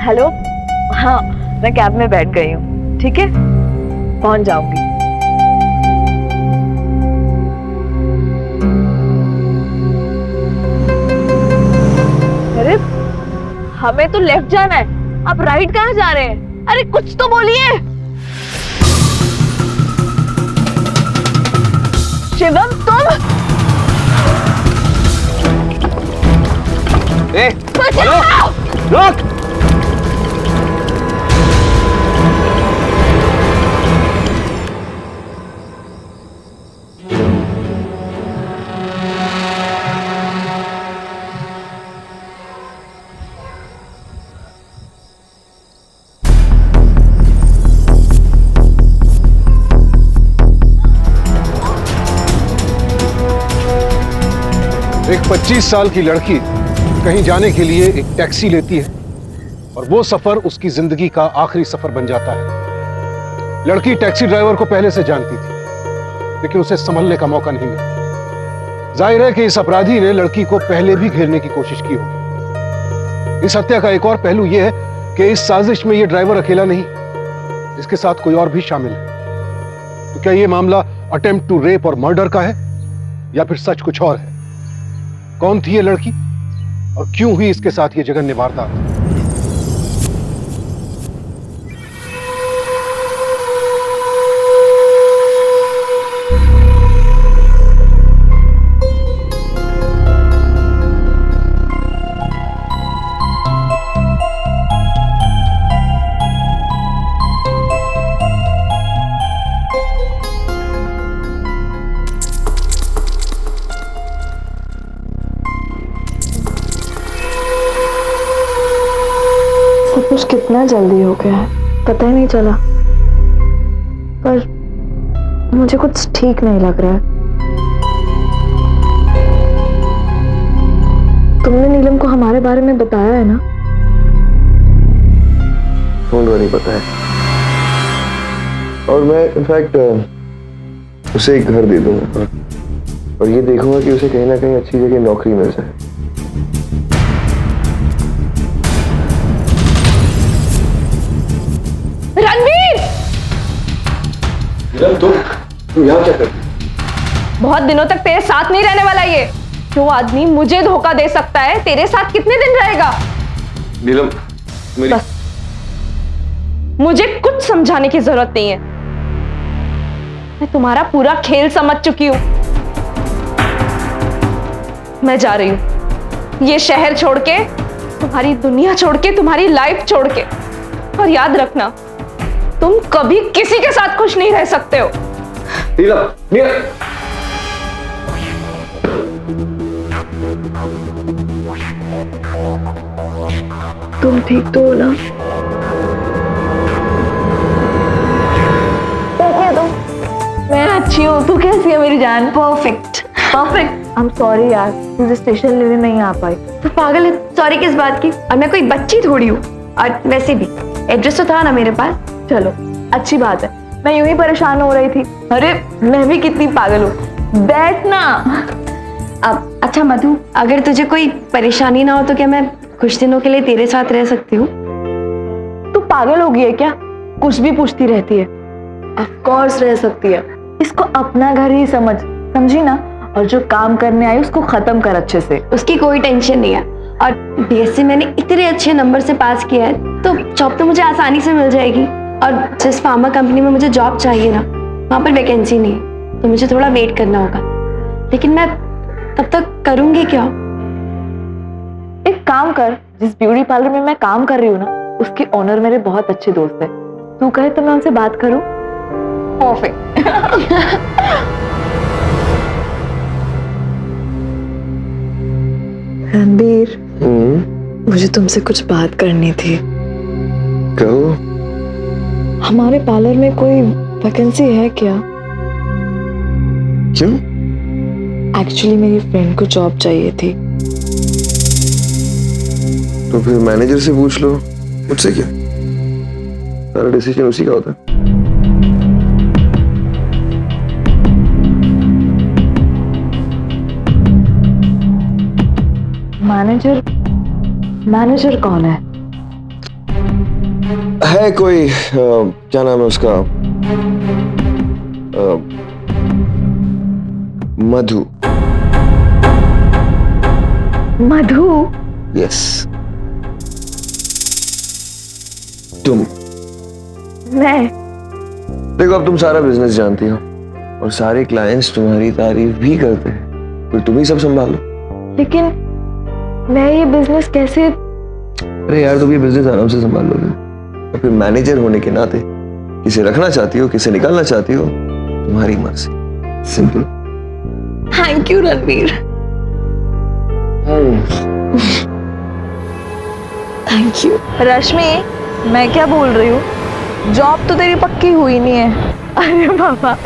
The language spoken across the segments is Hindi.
हेलो, हाँ मैं कैब में बैठ गई हूँ, ठीक है पहुंच जाऊंगी। अरे हमें तो लेफ्ट जाना है, आप राइट कहाँ जा रहे हैं? अरे कुछ तो बोलिए। शिवम तुम? हेलो, रुक। एक 25 साल की लड़की कहीं जाने के लिए एक टैक्सी लेती है और वो सफर उसकी जिंदगी का आखिरी सफर बन जाता है। लड़की टैक्सी ड्राइवर को पहले से जानती थी, लेकिन उसे संभलने का मौका नहीं मिला। जाहिर है कि इस अपराधी ने लड़की को पहले भी घेरने की कोशिश की होगी। इस हत्या का एक और पहलू यह है कि इस साजिश में यह ड्राइवर अकेला नहीं, इसके साथ कोई और भी शामिल है। तो क्या यह मामला अटेम्प्ट टू रेप और मर्डर का है या फिर सच कुछ और है? कौन थी ये लड़की और क्यों हुई इसके साथ ये जघन्य वारदात? सब कुछ कितना जल्दी हो गया है, पता ही नहीं चला। पर मुझे कुछ ठीक नहीं लग रहा है। तुमने नीलम को हमारे बारे में बताया है ना? उनको नहीं पता है, और मैं इनफैक्ट उसे एक घर दे दूंगा और ये देखूंगा कि उसे कहीं ना कहीं अच्छी जगह नौकरी मिल जाए। रणवीर! तुम यहाँ क्या करती? बहुत दिनों तक तेरे साथ नहीं रहने वाला ये। जो आदमी मुझे धोखा दे सकता है तेरे साथ कितने दिन रहेगा? नीलम मेरी... बस मुझे कुछ समझाने की जरूरत नहीं है। मैं तुम्हारा पूरा खेल समझ चुकी हूं। मैं जा रही हूं ये शहर छोड़ के, तुम्हारी दुनिया छोड़ के, तुम्हारी लाइफ छोड़ के। और याद रखना, तुम कभी किसी के साथ खुश नहीं रह सकते हो। नीलम, नीलम। तुम ठीक तो हो ना? कैसे हो तुम? मैं अच्छी हूँ, तू कैसी है मेरी जान? Perfect perfect. I am sorry यार, तुझे स्टेशन लेने नहीं आ पाई। तो पागल है, सॉरी किस बात की? और मैं कोई बच्ची थोड़ी हूँ, और वैसे भी एड्रेस तो था ना मेरे पास। चलो अच्छी बात है, मैं यूं ही परेशान हो रही थी। अरे मैं भी कितनी पागल हूँ। बैठना। अब अच्छा मधु, अगर तुझे कोई परेशानी ना हो तो क्या मैं कुछ दिनों के लिए तेरे साथ रह सकती हूँ? तू पागल हो गई है क्या? कुछ भी पूछती रहती है। ऑफ कोर्स रह सकती है। इसको अपना घर ही समझ, समझी ना? और जो काम करने आई उसको खत्म कर अच्छे से। उसकी कोई टेंशन नहीं है, और बीएससी मैंने इतने अच्छे नंबर से पास किया है तो जॉब तो मुझे आसानी से मिल जाएगी। और जिस फार्मा कंपनी में मुझे जॉब चाहिए ना, वहाँ पर वैकेंसी नहीं है, तो मुझे थोड़ा वेट करना होगा। लेकिन मैं तब तक करूँगी क्या? एक काम कर, जिस ब्यूटी पार्लर में मैं काम कर रही हूँ ना, उसके ओनर मेरे बहुत अच्छे दोस्त है। तू कहे तो मैं उनसे बात करूँ? परफेक्ट। रणबीर, मुझे तुमसे कुछ बात करनी थी। कहो। हमारे पार्लर में कोई वैकेंसी है क्या? क्यों? एक्चुअली मेरी फ्रेंड को जॉब चाहिए थी। तो फिर मैनेजर से पूछ लो, मुझसे क्या? सारा डिसीजन उसी का होता है। मैनेजर कौन है? है कोई क्या नाम है उसका, मधु। मधु? यस, तुम। मैं? देखो अब तुम सारा बिजनेस जानती हो और सारे क्लाइंट्स तुम्हारी तारीफ भी करते हैं, तो तुम ही सब संभालो। लेकिन मैं ये बिजनेस कैसे? अरे यार तुम ये बिजनेस आराम से संभाल लोगे, और फिर मैनेजर होने के नाते किसे रखना चाहती हो किसे निकालना चाहती हो तुम्हारी मर्जी, simple. Thank you Ranveer, thank you. Rashmi, मैं क्या बोल रही हूँ, जॉब तो तेरी पक्की हुई नहीं है। अरे बाबा,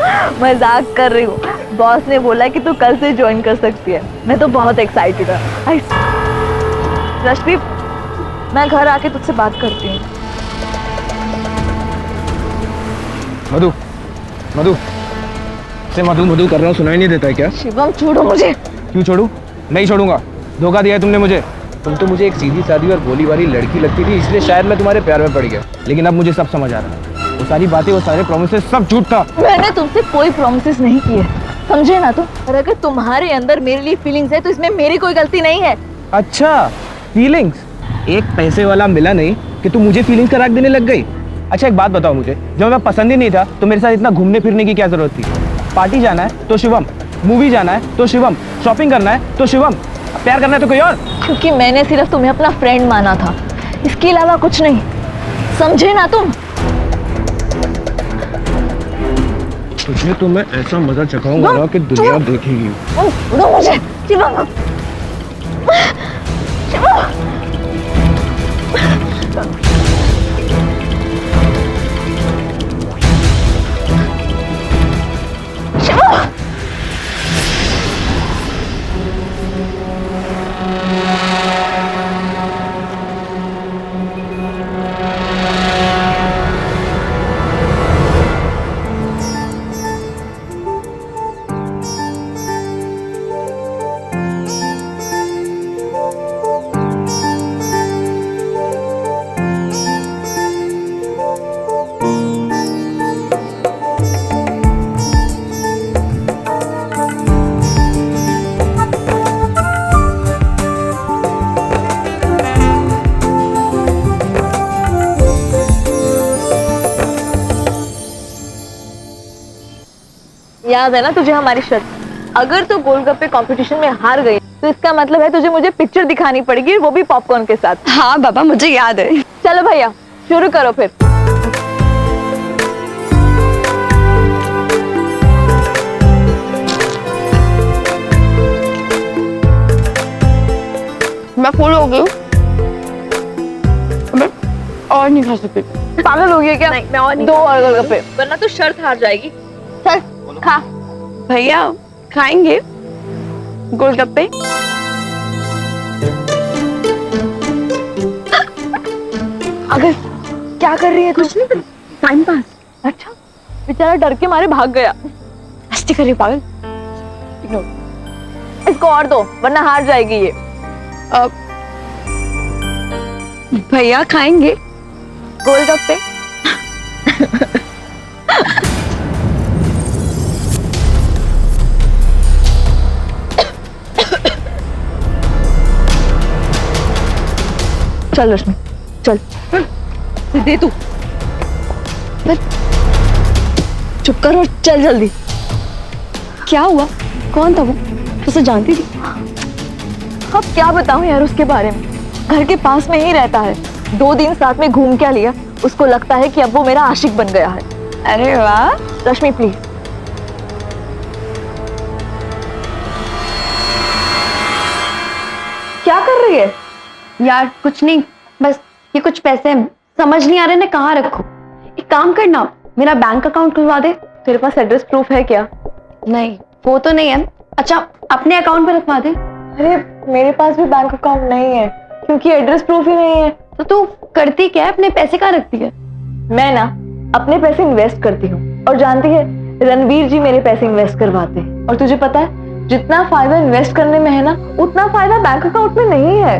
मजाक कर रही हूँ। बॉस ने बोला कि तू कल से ज्वाइन कर सकती है। मैं तो बहुत एक्साइटेड हूँ। रश्मि, मैं घर आके तुझसे बात करती हूँ। मधु, मधु से मधु मधु कर रहा हूँ, सुनाई नहीं देता है क्या? शिवम छोड़ो मुझे। क्यों छोड़ू? नहीं छोड़ूंगा। धोखा दिया है तुमने मुझे। तुम तो मुझे एक सीधी सादी और भोली भाली लड़की लगती थी, इसलिए शायद मैं तुम्हारे प्यार में पड़ गया। लेकिन अब मुझे सब समझ आ रहा है, वो सारी बातें, वो सारे प्रॉमिसेस सब झूठ था। मैंने तुमसे कोई प्रॉमिसेस नहीं किए, समझे ना तुम। और अगर तुम्हारे अंदर मेरे लिए फीलिंग्स है तो इसमें मेरी कोई गलती नहीं है। अच्छा, फीलिंग्स? एक पैसे वाला मिला नहीं कि तू मुझे फीलिंग्स का राग देने लग गई। अच्छा एक बात बताओ मुझे, जब मैं पसंद ही नहीं था तो मेरे साथ इतना घूमने फिरने की क्या जरूरत थी? पार्टी जाना है तो शिवम, मूवी जाना है तो शिवम, शॉपिंग करना है तो शिवम, प्यार करना है तो कोई और। क्योंकि मैंने सिर्फ तुम्हें अपना फ्रेंड माना था, इसके अलावा कुछ नहीं, समझे ना तुम। तुझे तो मैं ऐसा मजा चखाऊंगा ना कि दुनिया देखेगी। छोड़ो मुझे शिवम। शिवम। शिवम। याद है ना तुझे हमारी शर्त? अगर तू गोलगप्पे कंपटीशन में हार गई तो इसका मतलब है तुझे मुझे पिक्चर दिखानी पड़ेगी, वो भी पॉपकॉर्न के साथ। हाँ बाबा, मुझे याद है। चलो भैया शुरू करो फिर। मैं फुल हो गई हूँ, मैं और नहीं खा सकती। पागल हो गई क्या? नहीं, मैं और नहीं। 2 और गोलगप्पे, वरना तो शर्त हार जाएगी। चल खा। भैया खाएंगे गोलगप्पे? अगर क्या कर रही है? कुछ नहीं, टाइम पास। अच्छा, बेचारा डर के मारे भाग गया। मस्ती कर रही हो पागल। इसको और दो वरना हार जाएगी ये। भैया खाएंगे गोलगप्पे? चल रश्मि चल, दे तू। चुप कर और चल जल्दी। क्या हुआ? कौन था वो? उसे जानती थी? अब क्या बताऊं यार उसके बारे में। घर के पास में ही रहता है, 2 दिन साथ में घूम क्या लिया। उसको लगता है कि अब वो मेरा आशिक बन गया है। अरे वाह। रश्मि प्लीज। क्या कर रही है? यार कुछ नहीं, बस ये कुछ पैसे समझ नहीं आ रहे ना कहाँ रखूं। एक काम करना, मेरा बैंक अकाउंट खुलवा दे। तेरे पास एड्रेस प्रूफ है क्या? नहीं, वो तो नहीं है। अच्छा अपने अकाउंट पे रखवा दे। अरे मेरे पास भी बैंक अकाउंट नहीं है, क्योंकि एड्रेस प्रूफ ही नहीं है। तो तू करती क्या है? अपने पैसे कहाँ रखती है? मैं ना अपने पैसे इन्वेस्ट करती हूँ, और जानती है रणवीर जी मेरे पैसे इन्वेस्ट करवाते हैं। और तुझे पता है जितना फायदा इन्वेस्ट करने में है ना, उतना फायदा बैंक अकाउंट में नहीं है।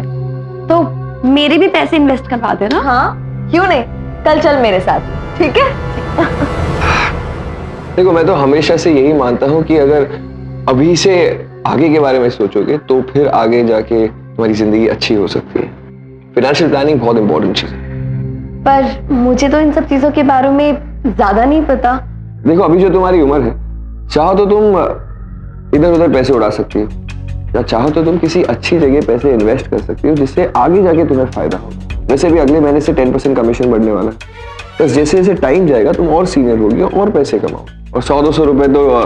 तो मेरे भी पैसे इन्वेस्ट करवा दे ना। हाँ क्यों नहीं, कल चल मेरे साथ, ठीक है? देखो मैं तो हमेशा से यही मानता हूँ कि अगर अभी से आगे के बारे में सोचोगे तो फिर आगे जाके तुम्हारी जिंदगी अच्छी हो सकती है। फाइनेंशियल प्लानिंग बहुत इंपॉर्टेंट चीज है। पर मुझे तो इन सब चीजों के बारे में ज्यादा नहीं पता। देखो अभी जो तुम्हारी उम्र है, चाहो तो तुम इधर उधर पैसे उड़ा सकती हो, या चाहो तो तुम किसी अच्छी जगह पैसे इन्वेस्ट कर सकती हो जिससे आगे जाके तुम्हें फायदा हो। वैसे भी अगले महीने से 10% कमीशन बढ़ने वाला है, बस जैसे जैसे टाइम जाएगा तुम और सीनियर होगी और पैसे कमाओ, और 100-200 रुपए तो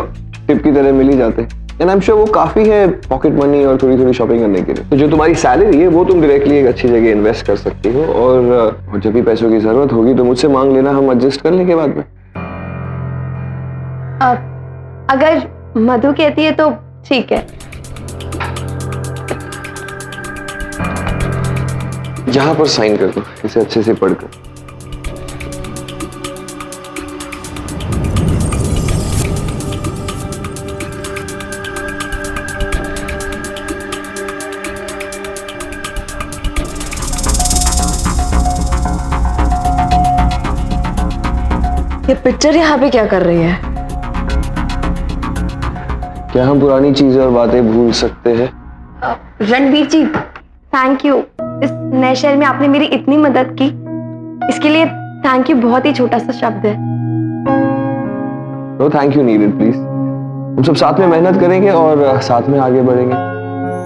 टिप की तरह मिल ही जाते हैं। एंड आई एम श्योर वो काफी है पॉकेट मनी और थोड़ी थोड़ी शॉपिंग करने के लिए। तो जो तुम्हारी सैलरी है वो तुम डायरेक्टली एक अच्छी जगह इन्वेस्ट कर सकती हो, और जब भी पैसों की जरूरत होगी तो मुझसे मांग लेना, हम एडजस्ट कर लेंगे बाद में। अगर मधु कहती है तो ठीक है। यहाँ पर साइन कर दो, इसे अच्छे से पढ़कर। ये पिक्चर यहाँ पे क्या कर रही है? क्या हम पुरानी चीजें और बातें भूल सकते हैं? रणवीर जी, थैंक यू। इस नए शहर में आपने मेरी इतनी मदद की, इसके लिए थैंक यू बहुत ही छोटा सा शब्द है। No thank you needed please. हम सब साथ में मेहनत करेंगे और साथ में आगे बढ़ेंगे।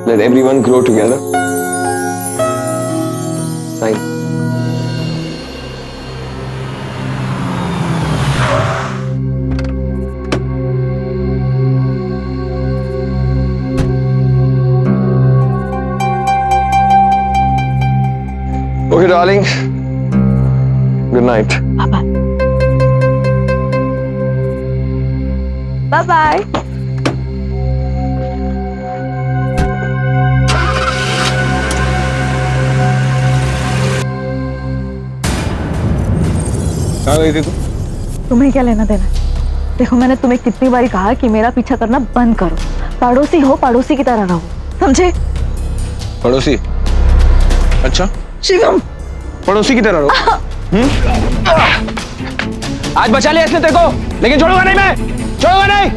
Let everyone grow together. Sign. Okay, darling. Good night. Bye bye. कहाँ गई थी तू? तुम्हें क्या लेना देना? देखो मैंने तुम्हें कितनी बारी कहा कि मेरा पीछा करना बंद करो। पड़ोसी हो, पड़ोसी की तरह रहो, समझे? पड़ोसी? अच्छा, शिवम, पड़ोसी की तरह रहो। आज बचा लिया इसने तेरे को, लेकिन छोड़ूंगा नहीं, मैं छोड़ूंगा नहीं।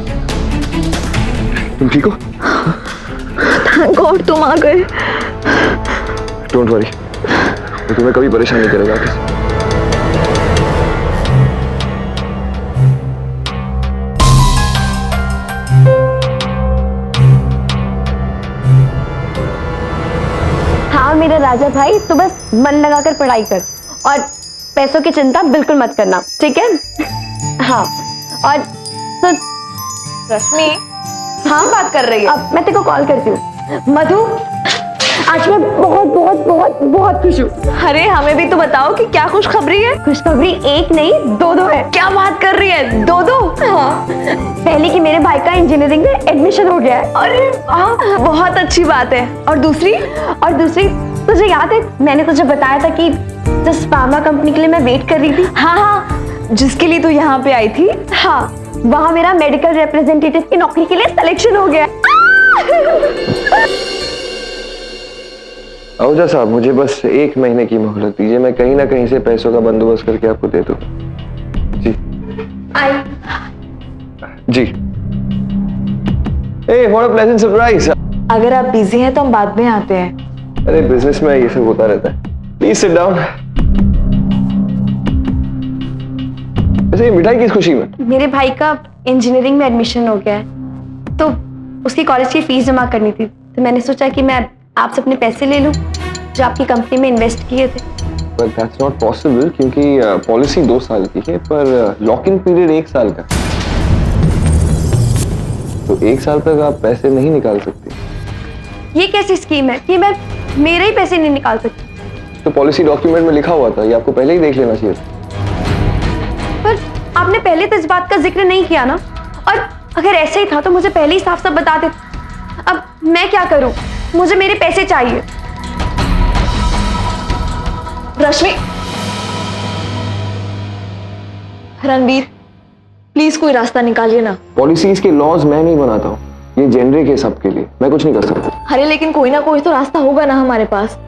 तुम ठीक हो? थैंक गॉड तुम आ गए। डोंट वरी, मैं तुम्हें कभी परेशान नहीं करेगा। हाँ मेरा राजा भाई, तो बस मन लगाकर पढ़ाई कर और पैसों की चिंता बिल्कुल मत करना, ठीक है? हाँ, और तो रश्मि, हाँ बात कर रही है? अब मैं तेरे को कॉल करती हूँ। मधु, आज मैं बहुत बहुत बहुत बहुत खुश हूँ। अरे हमें भी तो बताओ कि क्या खुशखबरी है? खुशखबरी एक नहीं दो है। क्या बात कर रही है? दो? हाँ, पहले कि मेरे भाई का इंजीनियरिंग में एडमिशन हो गया है। अरे हाँ, बहुत अच्छी बात है। और दूसरी? तुझे याद है मैंने तुझे बताया था कि जिस फार्मा कंपनी के लिए मैं वेट कर रही थी, हाँ, जिसके लिए तू यहाँ पे आई थी, हाँ, वहां मेरा मेडिकल रिप्रेजेंटेटिव की नौकरी के लिए सिलेक्शन हो गया। आहूजा साहब, मुझे बस 1 महीने की मोहलत दीजिए, मैं कहीं ना कहीं से पैसों का बंदोबस्त करके आपको दे दूं। जी जी। ए, व्हाट अ प्लेजेंट सरप्राइज। अगर आप बिजी हैं तो हम बाद में आते हैं। अरे बिजनेस में ये सब होता रहता है। Please sit down. वैसे ये मिठाई किस खुशी में? मेरे भाई का इंजीनियरिंग में एडमिशन हो गया है, तो उसकी कॉलेज की फीस जमा करनी थी, तो मैंने सोचा कि मैं आपसे अपने पैसे ले लूं जो आपकी कंपनी में इन्वेस्ट किए थे। But that's not possible क्योंकि पॉलिसी 2 साल की है, पर लॉक इन पीरियड 1 साल का, तो 1 साल तक आप पैसे नहीं निकाल सकते। ये कैसी स्कीम है कि मैं मेरे ही पैसे नहीं निकाल सकती? तो पॉलिसी डॉक्यूमेंट में लिखा हुआ था, ये आपको पहले ही देख लेना चाहिए था। पर आपने पहले तो इस बात का जिक्र नहीं किया ना, और अगर ऐसे ही था तो मुझे पहले ही साफ साफ बता देते। अब मैं क्या करूं? मुझे मेरे पैसे चाहिए। रश्मि, रणवीर, प्लीज कोई रास्ता निकालिए ना। पॉलिसीज के लॉज मैं नहीं बनाता हूँ, ये जेनरिक है सबके लिए, मैं कुछ नहीं कर सकता। अरे लेकिन कोई ना कोई तो रास्ता होगा ना हमारे पास।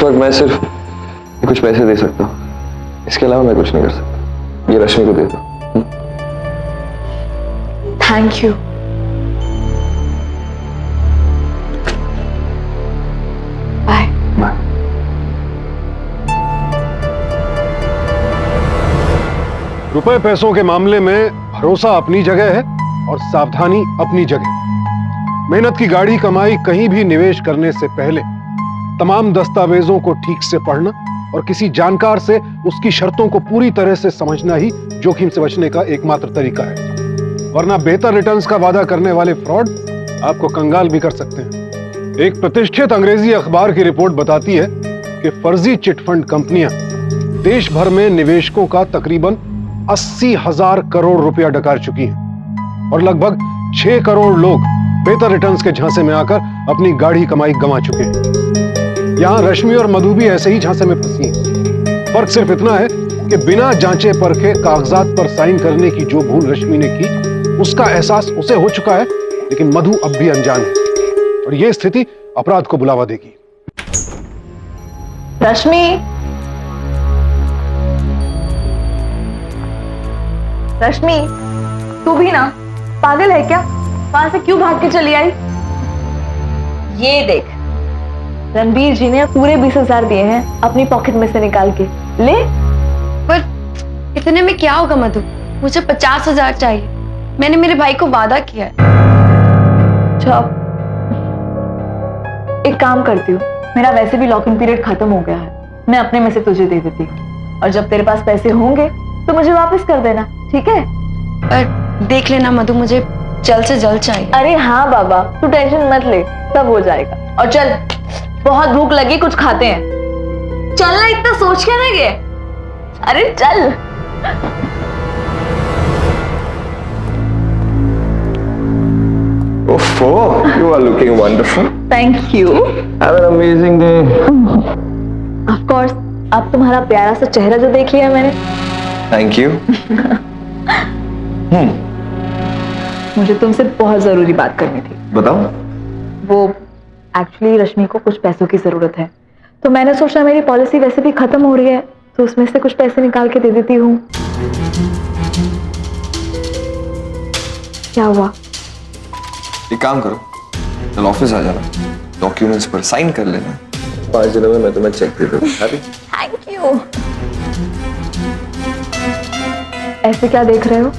वक्त मैं सिर्फ कुछ पैसे दे सकता हूँ, इसके अलावा मैं कुछ नहीं कर सकता। ये रश्मि को दे दो। Thank you. बाय। बाय। रुपए पैसों के मामले में भरोसा अपनी जगह है और सावधानी अपनी जगह। मेहनत की गाढ़ी कमाई कहीं भी निवेश करने से पहले तमाम दस्तावेजों को ठीक से पढ़ना और किसी जानकार से उसकी शर्तों को पूरी तरह से समझना ही जोखिम से बचने का एकमात्र तरीका है, वरना बेहतर रिटर्न्स का वादा करने वाले फ्रॉड आपको कंगाल भी कर सकते हैं। एक प्रतिष्ठित अंग्रेजी अखबार की रिपोर्ट बताती है कि फर्जी चिटफंड कंपनियां देश भर में निवेशकों का तकरीबन 80,000 करोड़ रुपया डकार चुकी हैं और लगभग 6 करोड़ लोग बेहतर रिटर्न्स के झांसे में आकर अपनी गाढ़ी कमाई गंवा चुके हैं। यहां रश्मि और मधु भी ऐसे ही झांसे में फंसी हैं। फर्क सिर्फ इतना है कि बिना जांचे परखे कागजात पर साइन करने की जो भूल रश्मि ने की, उसका एहसास उसे हो चुका है, लेकिन मधु अब भी अनजान है और यह स्थिति अपराध को बुलावा देगी। रश्मि, रश्मि, तू भी ना पागल है क्या? वहां से क्यों भाग के चली आई? ये देख, रणबीर जी ने पूरे 20,000 दिए हैं अपनी पॉकेट में से निकाल के। ले। पर इतने में क्या होगा मधु? मुझे 50,000 चाहिए। मैंने मेरे भाई को वादा किया है। अच्छा, एक काम करती हूँ, मेरा वैसे भी लॉक इन पीरियड खत्म हो गया है, मैं अपने में से तुझे दे देती हूँ और जब तेरे पास पैसे होंगे तो मुझे वापस कर देना, ठीक है? पर देख लेना मधु, मुझे जल्द से जल्द चाहिए। अरे हाँ बाबा, तू टेंशन मत ले, सब हो जाएगा। और चल, बहुत भूख लगी, कुछ खाते हैं। चल ना, इतना सोच क्या रह गए? अरे चल। ओफो, you are looking wonderful. Thank you. Have an amazing day. Of course, अब तुम्हारा प्यारा सा चेहरा जो देख लिया मैंने। Thank you. मुझे तुमसे बहुत जरूरी बात करनी थी। बताओ। वो एक्चुअली रश्मि को कुछ पैसों की जरूरत है, तो मैंने सोचा मेरी पॉलिसी वैसे भी खत्म हो रही है, तो उसमें से कुछ पैसे निकाल के दे देती हूँ। क्या हुआ? एक काम करो, कल ऑफिस आ जाना, डॉक्यूमेंट्स पर साइन कर लेना, 5 दिनों में मैं तुम्हें चेक दे दूंगा। Thank you. ऐसे क्या देख रहे हो?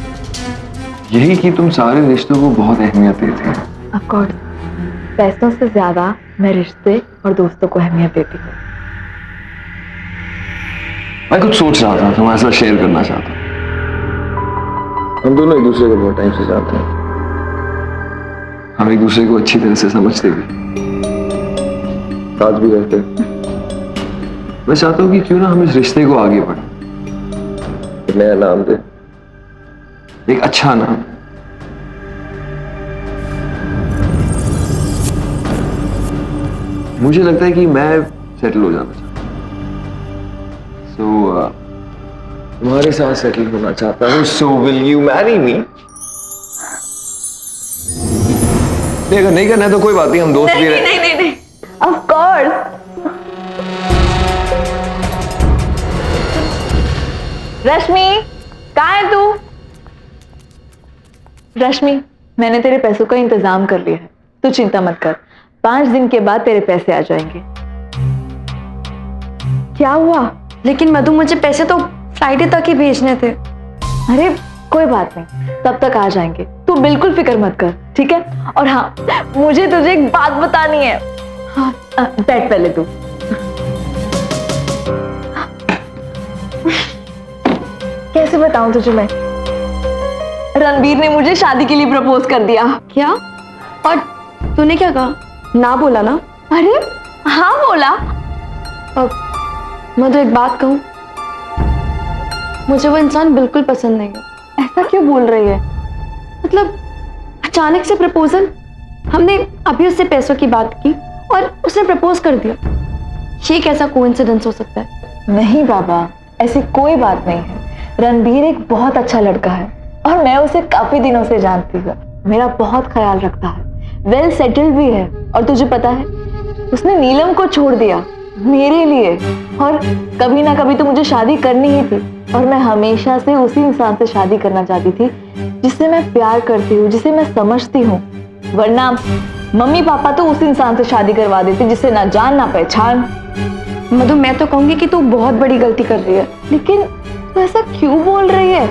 यही कि तुम सारे रिश्तों को बहुत अहमियत देते हो। ऑफ कोर्स, पैसों से ज्यादा मैं रिश्ते और दोस्तों को अहमियत देती हूँ। मैं कुछ सोच रहा था, तुम्हारे साथ शेयर करना चाहता हूँ। हम दोनों एक दूसरे को बहुत टाइम से जानते हैं, हम एक दूसरे को अच्छी तरह से समझते भी, साथ भी रहते हैं। मैं चाहता हूँ कि क्यों ना हम इस रिश्ते को आगे बढ़ाएं, एक नया नाम दे, एक अच्छा नाम। मुझे लगता है कि मैं सेटल हो जाना चाहता हूँ, सो तुम्हारे साथ सेटल होना चाहता हूँ। So will you marry me? अगर नहीं करना है तो कोई बात नहीं, हम दोस्त भी रहे। नहीं नहीं नहीं, ऑफ कोर्स। रश्मि, कहाँ है तू? रश्मि, मैंने तेरे पैसों का इंतजाम कर लिया है, तू चिंता मत कर, 5 दिन के बाद तेरे पैसे आ जाएंगे। क्या हुआ? लेकिन मधु, मुझे पैसे तो फ्राइडे तक ही भेजने थे। अरे कोई बात नहीं, तब तक आ जाएंगे, तू बिल्कुल फिक्र मत कर, ठीक है? और हाँ, मुझे तुझे एक बात बतानी है। हाँ, बैठ पहले तू। कैसे बताऊं तुझे मैं? रणबीर ने मुझे शादी के लिए प्रपोज कर दिया। क्या? और तूने क्या कहा? ना बोला ना? अरे हाँ बोला। अब मधु, एक बात कहूं, मुझे वो इंसान बिल्कुल पसंद नहीं है। ऐसा क्यों बोल रही है? मतलब अचानक से प्रपोजल, हमने अभी उससे पैसों की बात की और उसने प्रपोज कर दिया। ये कैसा कोइंसिडेंस हो सकता है? नहीं बाबा, ऐसी कोई बात नहीं है। रणबीर एक बहुत अच्छा लड़का है और मैं उसे काफी दिनों से जानती हूँ, मेरा बहुत ख्याल रखता है, वेल सेटल्ड भी है। और तुझे पता है, उसने नीलम को छोड़ दिया मेरे लिए। और कभी ना कभी तो मुझे शादी करनी ही थी, और मैं हमेशा से उसी इंसान से शादी करना चाहती थी जिससे मैं प्यार करती हूँ, जिसे मैं समझती हूँ। वरना मम्मी पापा तो उस इंसान से शादी करवा देते जिससे ना जान ना पहचान। मधु, मैं तो कहूंगी कि तू बहुत बड़ी गलती कर रही है। लेकिन तू ऐसा क्यों बोल रही है?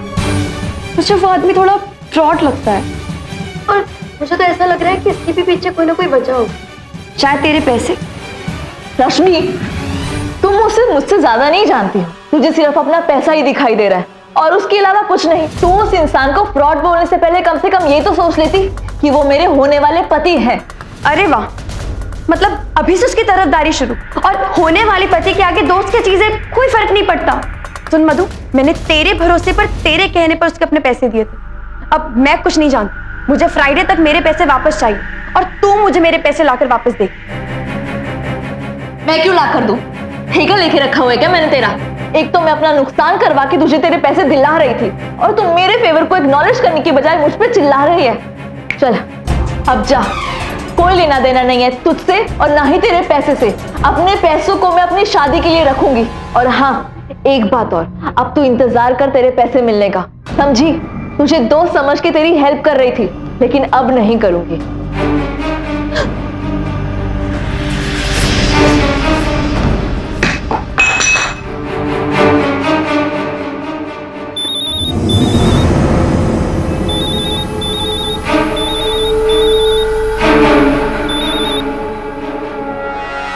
मुझे वो आदमी थोड़ा फ्रॉड लगता है, और मुझे तो ऐसा लग रहा है कि इसके भी पीछे कोई ना कोई वजह हो। शायद तेरे पैसे। रश्मि, तुम मुझसे ज्यादा नहीं जानती हो। तुझे सिर्फ अपना पैसा ही दिखाई दे रहा है और उसके अलावा कुछ नहीं। तू उस इंसान को फ्रॉड बोलने से पहले कम से कम ये तो सोच लेती कि वो मेरे होने वाले पति हैं। अरे वाह, मतलब अभी से उसकी तरफदारी शुरू, और होने वाली पति के आगे दोस्त की चीजें कोई फर्क नहीं पड़ता। सुन मधु, मैंने तेरे भरोसे पर, तेरे कहने पर उसके अपने पैसे दिए थे। अब मैं कुछ नहीं जानती, मुझे फ्राइडे तक मेरे पैसे वापस चाहिए, और तू मुझे मेरे पैसे लाकर वापस दे। मैं क्यों ला कर दूं? ठेका लेके रखा हुआ है क्या मैंने तेरा? एक तो मैं अपना नुकसान करवा के तुझे तेरे पैसे दिला रही थी, और तुम मेरे फेवर को एक्नॉलेज करने की बजाय मुझ पे चिल्ला रही है। चल अब जा, कोई लेना देना नहीं है तुझसे और ना ही तेरे पैसे से। अपने पैसों को मैं अपनी शादी के लिए रखूंगी। और हाँ, एक बात और, अब तू इंतजार कर तेरे पैसे मिलने का, समझी? तुझे दोस्त समझ के तेरी हेल्प कर रही थी, लेकिन अब नहीं करूंगी।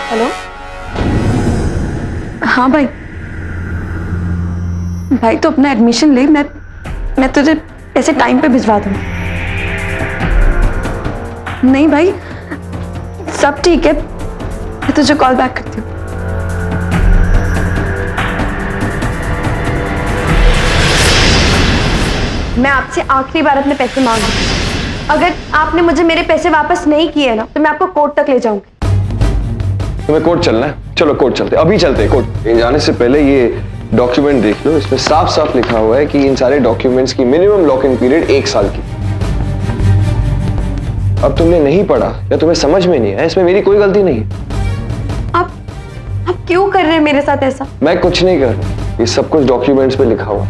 हेलो, हाँ भाई। भाई तो अपना एडमिशन ले, मैं तुझे पैसे टाइम पे भिजवा दूंगी। नहीं भाई, सब ठीक है, मैं तुझे कॉल बैक करती हूँ। मैं आपसे आखिरी बार अपने पैसे मांग रही हूँ। अगर आपने मुझे मेरे पैसे वापस नहीं किए ना, तो मैं आपको कोर्ट तक ले जाऊंगी। तुम्हें कोर्ट चलना है? चलो कोर्ट चलते, अभी चलते हैं कोर्ट। ये जाने से पहले ये डॉक्यूमेंट देख लो, इसमें साफ साफ लिखा हुआ है कि इन सारे डॉक्यूमेंट्स की मिनिमम लॉक इन पीरियड 1 साल की। अब तुमने नहीं पढ़ा या तुम्हें समझ में नहीं आया, इसमें मेरी कोई गलती नहीं है। आप क्यों कर रहे हैं मेरे साथ ऐसा? मैं कुछ नहीं कर रहा, ये सब कुछ डॉक्यूमेंट्स पे लिखा हुआ।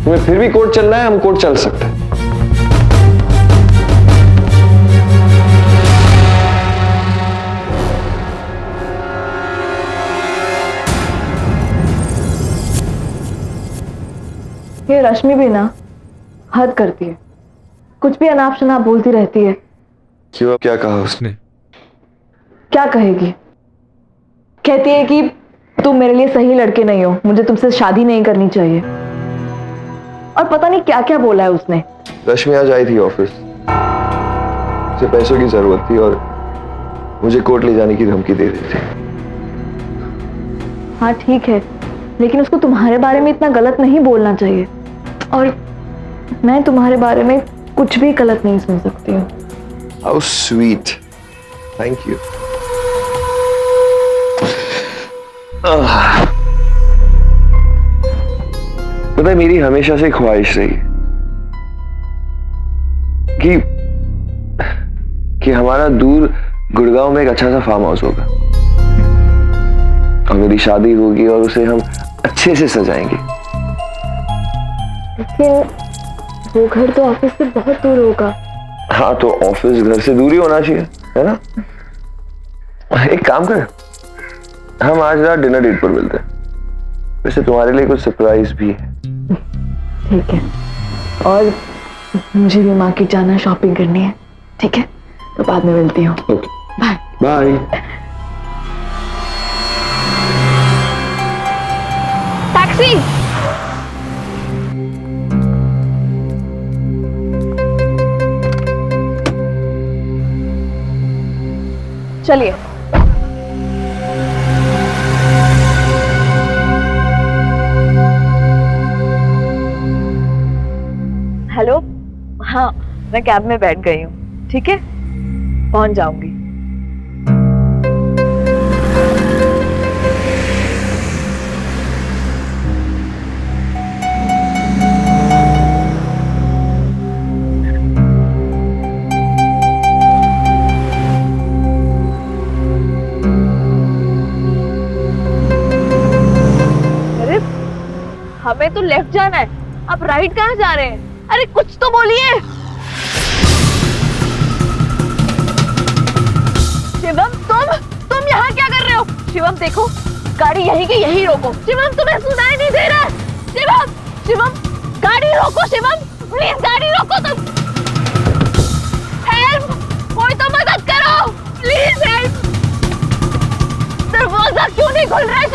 तुम्हें फिर भी कोर्ट चलना है, हम कोर्ट चल सकते हैं। ये रश्मि भी ना हद करती है, कुछ भी अनाप शनाप बोलती रहती है। क्यों, क्या कहा उसने? क्या कहेगी? कहती है कि तुम मेरे लिए सही लड़के नहीं हो, मुझे तुमसे शादी नहीं करनी चाहिए, और पता नहीं क्या क्या बोला है उसने। रश्मि आज आई थी ऑफिस, उसे पैसों की जरूरत थी और मुझे कोर्ट ले जाने की धमकी दे रही थी। हाँ ठीक है, लेकिन उसको तुम्हारे बारे में इतना गलत नहीं बोलना चाहिए, और मैं तुम्हारे बारे में कुछ भी गलत नहीं सुन सकती हूँ। How sweet. Thank you. पता है, मेरी हमेशा से ख्वाहिश रही कि हमारा दूर गुड़गांव में एक अच्छा सा फार्म हाउस होगा, और मेरी शादी होगी और उसे हम अच्छे से सजाएंगे। लेकिन वो घर तो ऑफिस से बहुत दूर होगा। हाँ, तो ऑफिस घर से दूर ही होना चाहिए, है ना? एक काम कर, हम आज रात डिनर डेट पर मिलते हैं। वैसे तुम्हारे लिए कुछ सरप्राइज भी है। ठीक है, और मुझे भी मार्केट जाना है, शॉपिंग करनी है। ठीक है, तो बाद में मिलती हूँ। Okay, bye bye. टैक्सी। चलिए। हेलो, हाँ मैं कैब में बैठ गई हूँ, ठीक है, पहुंच जाऊंगी। हमें तो लेफ्ट जाना है, आप राइट कहाँ जा रहे हैं? अरे कुछ तो बोलिए। शिवम तुम यहाँ क्या कर रहे हो? शिवम देखो, गाड़ी यहीं की यहीं रोको। शिवम तुम्हें सुनाई नहीं दे रहा है? शिवम गाड़ी रोको। शिवम प्लीज गाड़ी रोको तुम। हेल्प, कोई तो मदद करो प्लीज, हेल्प। दरवाजा क्यों नहीं खुल रहा है?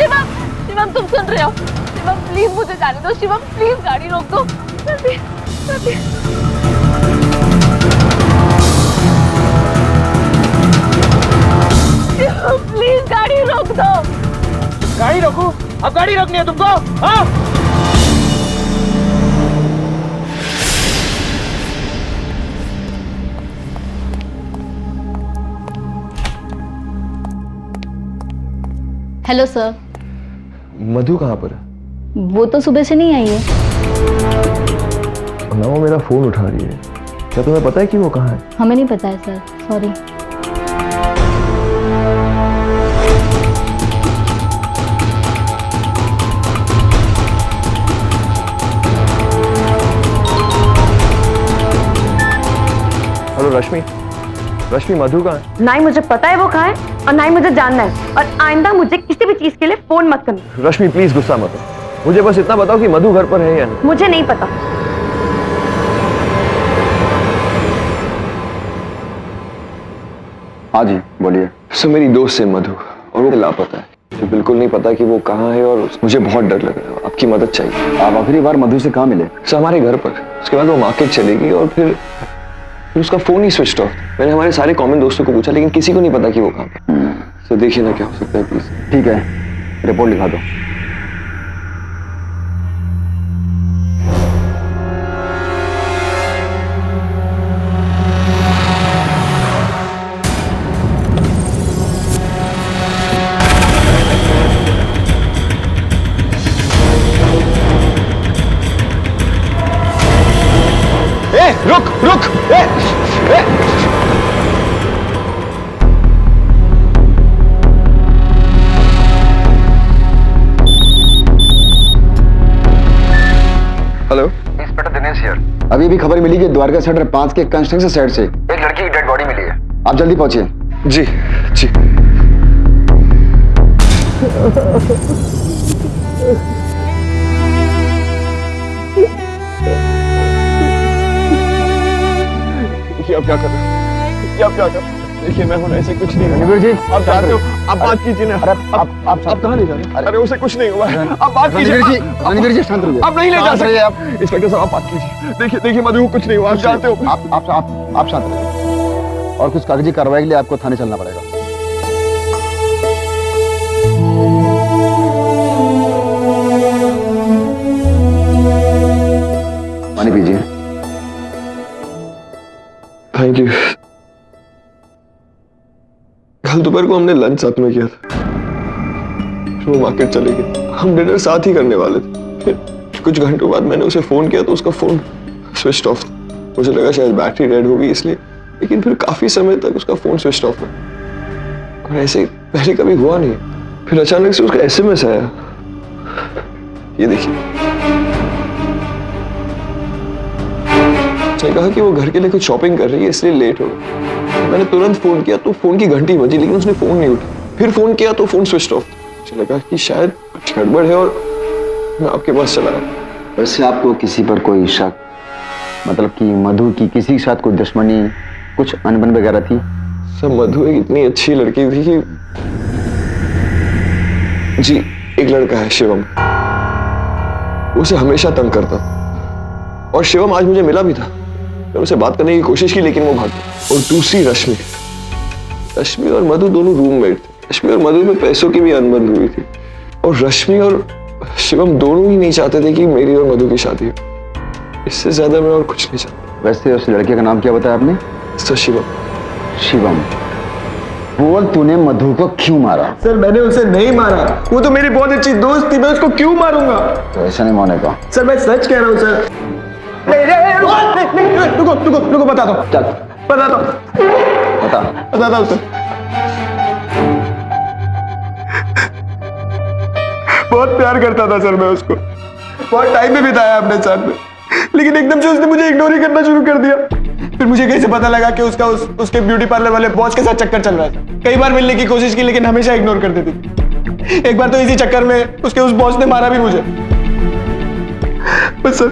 शिवम तुम सुन रहे हो? शिवम प्लीज मुझे जाने दो। शिवम प्लीज गाड़ी रोक दो जल्दी जल्दी। शिवम प्लीज गाड़ी रोक दो। गाड़ी रोको? अब गाड़ी रोकनी है तुमको? हाँ? Hello sir. मधु कहाँ पर है? वो तो सुबह से नहीं आई है। ना वो मेरा फोन उठा रही है। क्या तुम्हें पता है कि वो कहाँ है? हमें नहीं पता है सर, सॉरी। हेलो रश्मि मधु कहाँ है? ना ही मुझे पता है वो कहाँ है और ना ही मुझे जानना है, और आइंदा मुझे किसी भी चीज के लिए फोन मत करना। रश्मि प्लीज गुस्सा मत हो, मुझे बस इतना बताओ कि मधु घर पर है या नहीं। मुझे नहीं पता। हाँ जी बोलिए। सर मेरी दोस्त है मधु, और वो लापता है। मुझे बिल्कुल नहीं पता कि वो कहाँ है और मुझे बहुत डर लग रहा है। आपकी मदद चाहिए। आप आखिरी बार मधु से कहाँ मिले? सर हमारे घर पर। उसके बाद वो मार्केट चलेगी और फिर उसका फोन ही स्विच ऑफ। मैंने हमारे सारे कॉमन दोस्तों को पूछा लेकिन किसी को नहीं पता कि वो कहाँ पे। सर देखिए ना क्या हो सकता है प्लीज। ठीक है, रिपोर्ट लिखा दो। रुक हेलो, इंस्पेक्टर दिनेश हियर। अभी भी खबर मिली कि द्वारका सेक्टर 5 के कंस्ट्रक्शन साइट से एक लड़की की डेड बॉडी मिली है। आप जल्दी पहुंचिए। जी जी। आप क्या कर रहे हैं? क्या क्या कर? देखिए मैं हूं, ऐसे कुछ नहीं हुआ। रणवीर जी, आप जानते हो, आप बात कीजिए ना। अरे आप कहाँ ले जा रहे हैं? अरे उसे कुछ नहीं हुआ है, आप बात कीजिए। रणवीर जी शांत रहिए। आप नहीं ले जा शांत सकते। रहिए आप। इंस्पेक्टर साहब आप बात कीजिए। देखिए मधु कुछ नहीं हुआ, आप जानते हो। आप शांत रहिए, और कुछ कागजी कार्रवाई के लिए आपको थाने चलना पड़ेगा। पानी पीजिए। Thank you. कल दोपहर को हमने लंच साथ में किया था, फिर वो मार्केट चले गए। हम डिनर साथ ही करने वाले थे। फिर कुछ घंटों बाद मैंने उसे फोन किया तो उसका फोन स्विच ऑफ था। मुझे लगा शायद बैटरी डेड हो गई इसलिए, लेकिन फिर काफी समय तक उसका फोन स्विच ऑफ था और ऐसे पहले कभी हुआ नहीं। फिर अचानक से उसका एसएमएस आया, ये देखिए। उसने कहा कि वो घर के लिए कुछ शॉपिंग कर रही है इसलिए लेट हो गई। मैंने तुरंत फोन किया तो फोन की घंटी बजी लेकिन उसने फोन नहीं उठाया। फिर फोन किया तो फोन स्विच ऑफ। मुझे लगा कि शायद कुछ गड़बड़ है और मैं आपके पास चला आया। वैसे आपको किसी पर कोई शक, मतलब कि मधु की किसी के साथ कोई दुश्मनी, कुछ अनबन वगैरह थी? सब मधु एक इतनी अच्छी लड़की थी कि जी, एक लड़का है शिवम, उसे हमेशा तंग करता था और शिवम आज मुझे मिला भी था। मैं उसे बात करने की कोशिश की लेकिन वो भाग गया। और दूसरी रश्मि और मधु दोनों रूममेट थे। रश्मि और मधु में पैसों की भी अनबन हुई थी और रश्मि और शिवम दोनों ही नहीं चाहते थे कि मेरी और मधु की शादी हो। इससे ज्यादा मैं और कुछ नहीं चाहता। वैसे उस लड़के का नाम क्या बताया आपने? सर शिवम। शिवम। बोल, तूने मधु को क्यों मारा? सर मैंने उसे नहीं मारा, वो तो मेरी बहुत अच्छी दोस्त थी, मैं उसको क्यों मारूंगा? तो ऐसा नहीं माने का। सर मैं सच कह रहा हूँ सर। रुको बता दो। चल बता दो। बता दो सर। बहुत प्यार करता था सर मैं उसको। बहुत टाइम भी बिताया अपने साथ में, लेकिन एकदम से उसने मुझे इग्नोर ही करना शुरू कर दिया। फिर मुझे कैसे पता लगा कि उसका उसके ब्यूटी पार्लर वाले बॉस के साथ चक्कर चल रहा था। कई बार मिलने की कोशिश की लेकिन हमेशा इग्नोर कर देती थी। एक बार तो इसी चक्कर में उसके उस बॉस ने मारा भी मुझे। बस सर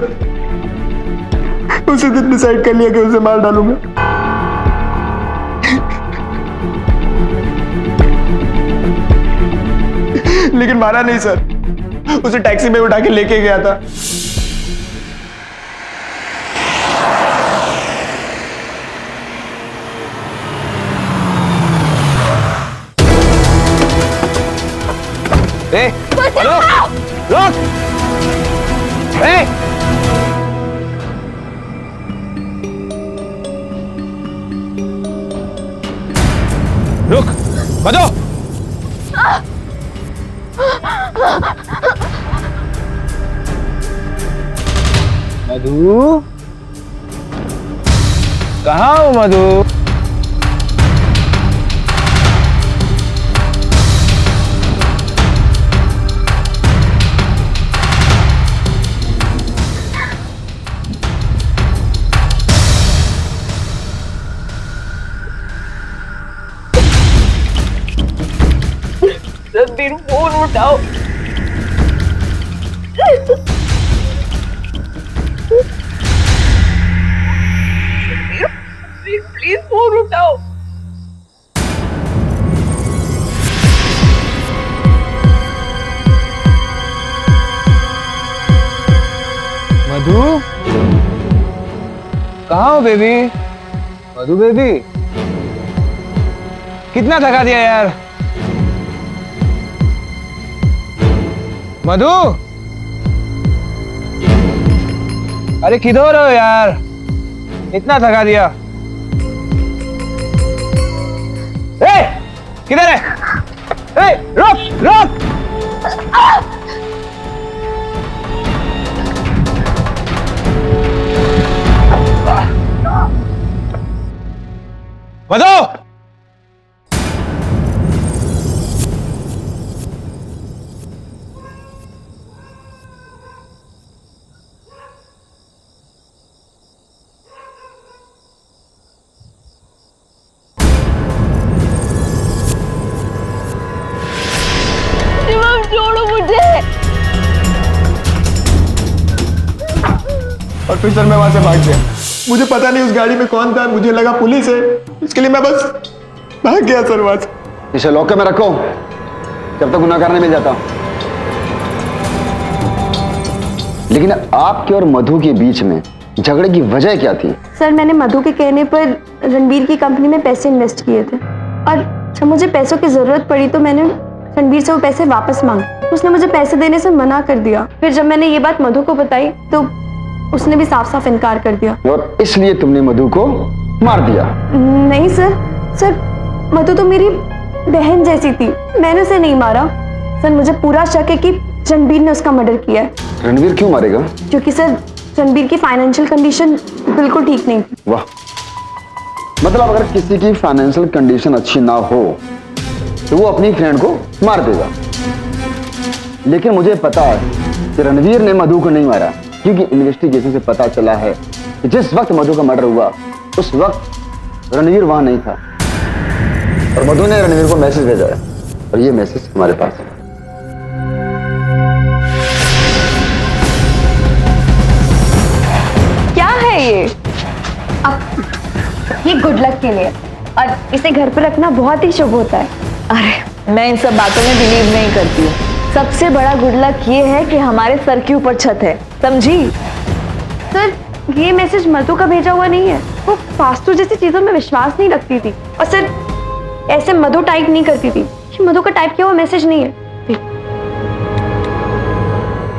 उसी दिन डिसाइड कर लिया कि उसे मार डालूंगा। लेकिन मारा नहीं सर, उसे टैक्सी में उठा के लेके गया था। रोक! रुक! मधु! मधु? कहाँ हो मधु? रणबीर फोन उठाओ। प्लीज फोन उठाओ। मधु? कहाँ हो बेबी? मधु बेबी? कितना थका दिया यार? मधु? अरे किधर हो यार? इतना थका दिया। ए, किधर है? ए, रुक, रुक! मधु! छोड़ो मुझे। और फिर सर मैं वहां से भाग गया। मुझे पता नहीं उस गाड़ी में कौन था, मुझे लगा पुलिस है, इसके लिए मैं बस भाग गया सर वहां से। इसे लॉकर में रखो जब तक गुनाह करने मिल जाता। लेकिन आपके और मधु के बीच में झगड़े की वजह क्या थी? सर मैंने मधु के कहने पर रणबीर की कंपनी में पैसे इन्वेस्ट किए थे और जब मुझे पैसों की जरूरत पड़ी तो मैंने रणबीर से वो पैसे वापस मांगे। उसने मुझे पैसे देने से मना कर दिया। फिर जब मैंने ये बात मधु को बताई तो उसने भी साफ साफ इनकार कर दिया। और इसलिए तुमने मधु को मार दिया? नहीं सर मधु तो मेरी बहन जैसी थी, मैंने उसे नहीं मारा। सर मुझे पूरा शक है कि रणबीर ने उसका मर्डर किया है। रणबीर क्यों मारेगा? क्योंकि सर रणबीर की फाइनेंशियल कंडीशन बिल्कुल ठीक नहीं थी। वाह, मतलब अगर किसी की फाइनेंशियल कंडीशन अच्छी ना हो तो वो अपनी फ्रेंड को मार देगा। लेकिन मुझे पता है कि रणवीर ने मधु को नहीं मारा, क्योंकि इन्वेस्टिगेशन से पता चला है कि जिस वक्त मधु का मर्डर हुआ उस वक्त रणवीर वहां नहीं था और मधु ने रणवीर को मैसेज भेजा है और ये मैसेज हमारे पास है। क्या है ये? ये गुड लक के लिए और इसे घर पर रखना बहुत ही शुभ होता है। अरे मैं इन सब बातों में बिलीव नहीं करती हूँ। सबसे बड़ा गुड लक ये है कि हमारे सर के ऊपर छत है, समझी? सर ये मैसेज मधु का भेजा हुआ नहीं है। वो फालतू जैसी चीजों में विश्वास नहीं रखती थी और सर ऐसे मधु टाइप नहीं करती थी। ये मधु का टाइप किया हुआ मैसेज नहीं है।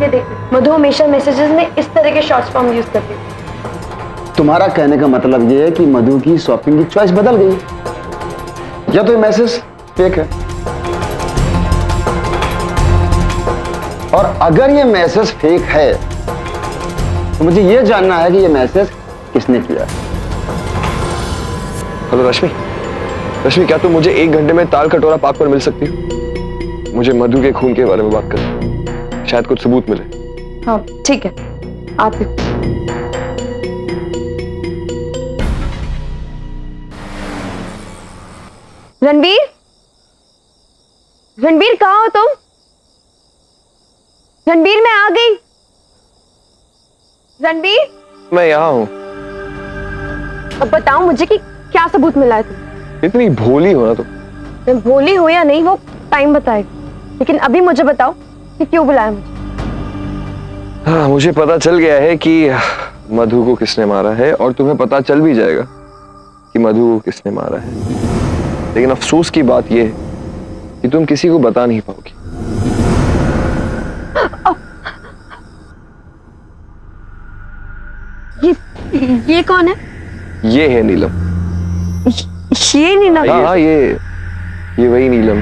ये देखिए, मधु हमेशा मैसेजेस में इस तरह के शॉर्ट फॉर्म यूज करती है। तुम्हारा कहने का मतलब ये है कि मधु की शॉपिंग की चॉइस बदल गई, या तो ये मैसेज फेक है। और अगर ये मैसेज फेक है तो मुझे ये जानना है कि ये मैसेज किसने किया। हेलो रश्मि, रश्मि क्या तुम मुझे 1 घंटे में ताल कटोरा पार्क पर मिल सकती हो? मुझे मधु के खून के बारे में बात करनी है, शायद कुछ सबूत मिले। हाँ ठीक है, आती हूँ। रणबीर, रणबीर कहाँ हो तुम? रणबीर मैं आ गई। रणबीर, मैं यहाँ हूँ। अब बताओ मुझे कि क्या सबूत मिला है तुम्हें? इतनी भोली हो ना तुम। मैं भोली हूँ या नहीं वो टाइम बताएगा, लेकिन अभी मुझे बताओ कि क्यों बुलाया मुझे? हाँ, मुझे पता चल गया है कि मधु को किसने मारा है, और तुम्हें पता चल भी जाएगा कि मधु को किसने मारा है। लेकिन अफसोस की बात यह है कि तुम किसी को बता नहीं पाओगी। ये कौन है? ये है नीलम। ये नहीं ना? हाँ, ये वही नीलम।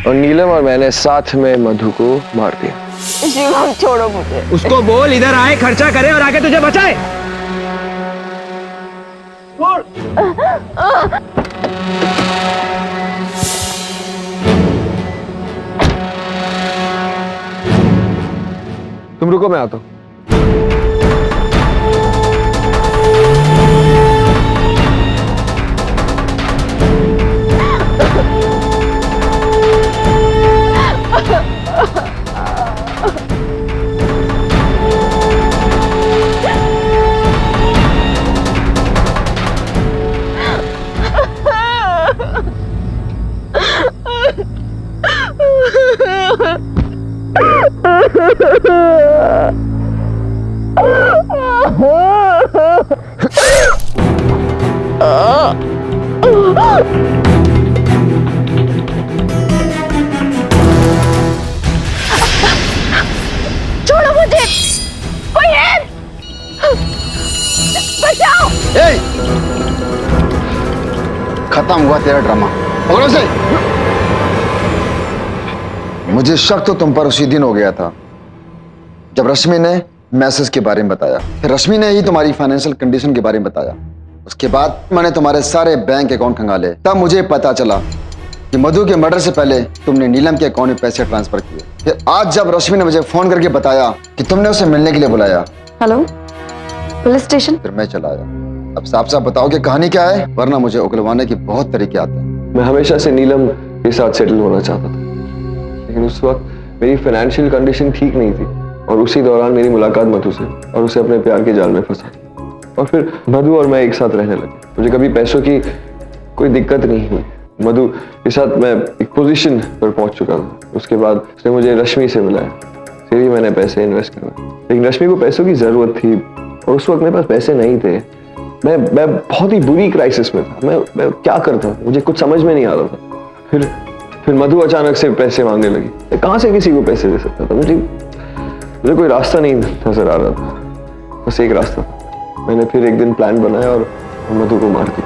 और नीलम और मैंने साथ में मधु को मार दिया। शिवम छोड़ो मुझे। उसको बोल इधर आए, खर्चा करे और आके तुझे बचाए। तुम रुको, मैं आता हूँ। छोड़ो मुझे, कोई है? बचाओ। ए! खत्म हुआ तेरा ड्रामा, पकड़ो से। मुझे शक तो तुम पर उसी दिन हो गया था जब रश्मि ने मैसेज के बारे में बताया। फिर रश्मि ने ही तुम्हारी फाइनेंशियल कंडीशन के बारे में बताया। उसके बाद मैंने तुम्हारे सारे बैंक अकाउंट खंगाले। तब मुझे पता चला कि मधु के मर्डर से पहले तुमने नीलम के अकाउंट में पैसे ट्रांसफर किए। फिर आज जब रश्मि ने मुझे फोन करके बताया कि तुमने उसे मिलने के लिए बुलाया, हेलो, पुलिस स्टेशन। फिर मैं चला आया। अब साफ साफ बताओ कि कहानी क्या है, वरना मुझे उगलवाने के बहुत तरीके आते हैं। मैं हमेशा से नीलम के साथ सेटल होना चाहता था, लेकिन उस वक्त मेरी फाइनेंशियल कंडीशन ठीक नहीं थी, और उसी दौरान मेरी मुलाकात मधु से, और उसे अपने प्यार के जाल में फंसा दिया। और फिर मधु और मैं एक साथ रहने लगे। मुझे कभी पैसों की कोई दिक्कत नहीं हुई। मधु के साथ मैं एक पोजीशन पर पहुंच चुका था। उसके बाद उसने मुझे रश्मि से मिलाया, फिर ही मैंने पैसे इन्वेस्ट करे। लेकिन रश्मि को पैसों की जरूरत थी, और उस वक्त मेरे पास पैसे नहीं थे। मैं बहुत ही बुरी क्राइसिस में था। मैं क्या करता, मुझे कुछ समझ में नहीं आ रहा था। फिर मधु अचानक से पैसे मांगने लगी। मैं कहाँ से किसी को पैसे दे सकता था? मुझे कोई रास्ता नहीं नजर आ रहा था, बस एक रास्ता था। मैंने फिर एक दिन प्लान बनाया और मधु को मार दिया।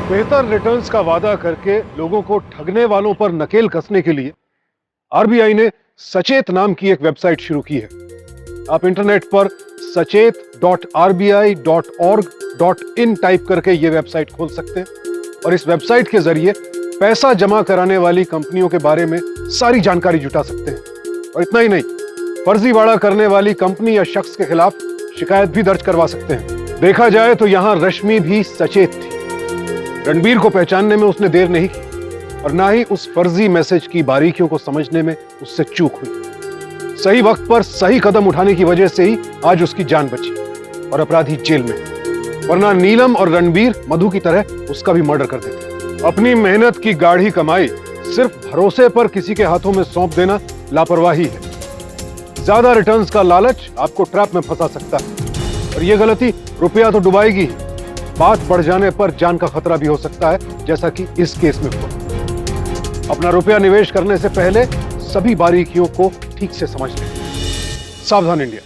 बेहतर रिटर्न्स का वादा करके लोगों को ठगने वालों पर नकेल कसने के लिए आरबीआई ने सचेत नाम की एक वेबसाइट शुरू की है। आप इंटरनेट पर sachet.rbi.org.in टाइप करके यह वेबसाइट खोल सकते हैं, और इस वेबसाइट के जरिए पैसा जमा कराने वाली कंपनियों के बारे में सारी जानकारी जुटा सकते हैं। और इतना ही नहीं, फर्जीवाड़ा करने वाली कंपनी या शख्स के खिलाफ शिकायत भी दर्ज करवा सकते हैं। देखा जाए तो यहां रश्मि भी सचेत थी। रणबीर को पहचानने में उसने देर नहीं की, और ना ही उस फर्जी मैसेज की बारीकियों को समझने में उससे चूक हुई। सही वक्त पर सही कदम उठाने की वजह से ही आज उसकी जान बची और अपराधी जेल में है। वरना नीलम और रणबीर मधु की तरह उसका भी मर्डर कर देते। अपनी मेहनत की गाढ़ी कमाई सिर्फ भरोसे पर किसी के हाथों में सौंप देना लापरवाही है। ज्यादा रिटर्न्स का लालच आपको ट्रैप में फंसा सकता है, और यह गलती रुपया तो डुबाएगी ही, बात बढ़ जाने पर जान का खतरा भी हो सकता है, जैसा कि इस केस में हुआ। अपना रुपया निवेश करने से पहले सभी बारीकियों को ठीक से समझ लें। सावधान इंडिया।